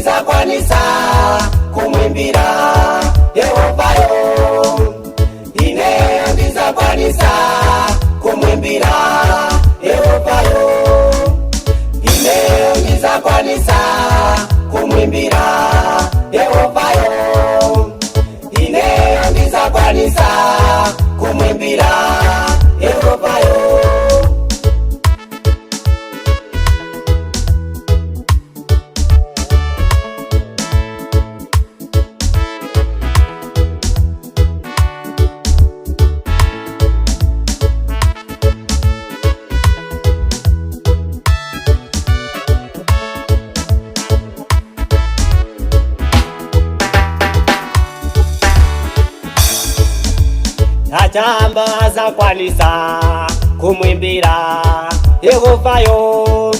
ndizakwanisa kumwimbira Yehovayo. Ineyo ndizakwanisa kumwimbira Yehovayo. Ineyo ndizakwanisa kumwimbira Yehovayo. Ineyo ndizakwanisa kumwimbira Yehovayo. Atamba azakwanisa kumwimbira Yehovayo.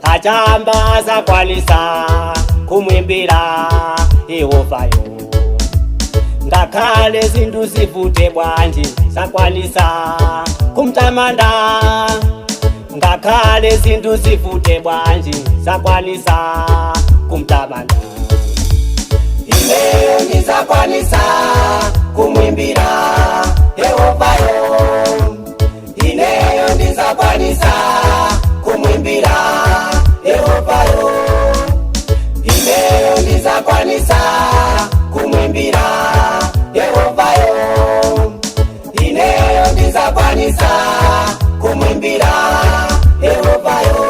Atamba azakwanisa kumwimbira Yehovayo. Ngakhale zintu zivute bwanji zakwanisa kumtamanda. Ngakhale zintu zivute bwanji zakwanisa kumtamanda. Ineyo ndizakwanisa kumwimbira Yehovayo. Ineyo ndizakwanisa kumwimbira Yehovayo. Ineyo ndizakwanisa kumwimbira Yehovayo. Ineyo ndizakwanisa kumwimbira Yehovayo.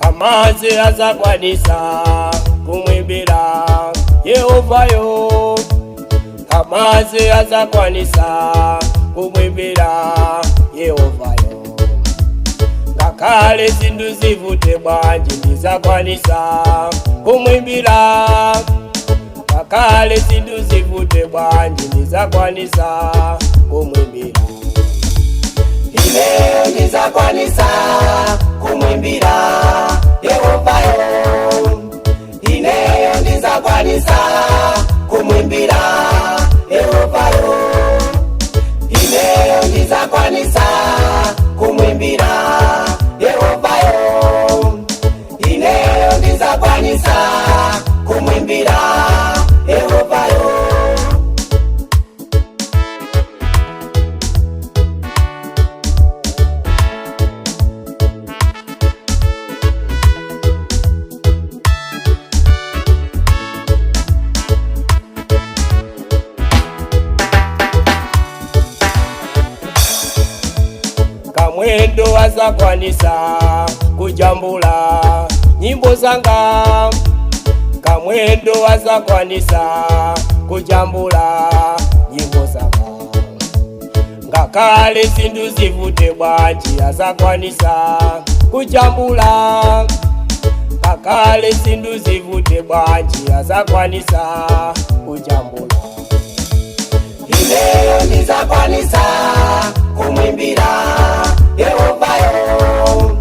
Amazi azakwanisa kumwimbira Yehovayo. Amazi azakwanisa kumwimbira Yehovayo. Ngakhale zintu zivute bwanji ndizakwanisa kumwimbira. Ngakhale zintu zivute bwanji ndizakwanisa kumwimbira. Ineyo ndizakwanisa kumwimbira Yehovayo. Ineyo ndizakwanisa kumwimbira Yehovayo. Ineyo ndizakwanisa kumwimbira Yehovayo. Ineyo ndizakwanisa kumwimbira Yehovayo. Kamwendo azakwanisa kujambula nyimbo zanga. Kamwendo azakwanisa kujambula nyimbo zanga. Ngakhale zintu zivute bwanji azakwanisa kujambula. Ngakhale zintu zivute bwanji azakwanisa kujambula. Ineyo ndizakwanisa kumwimbira Yehovayo.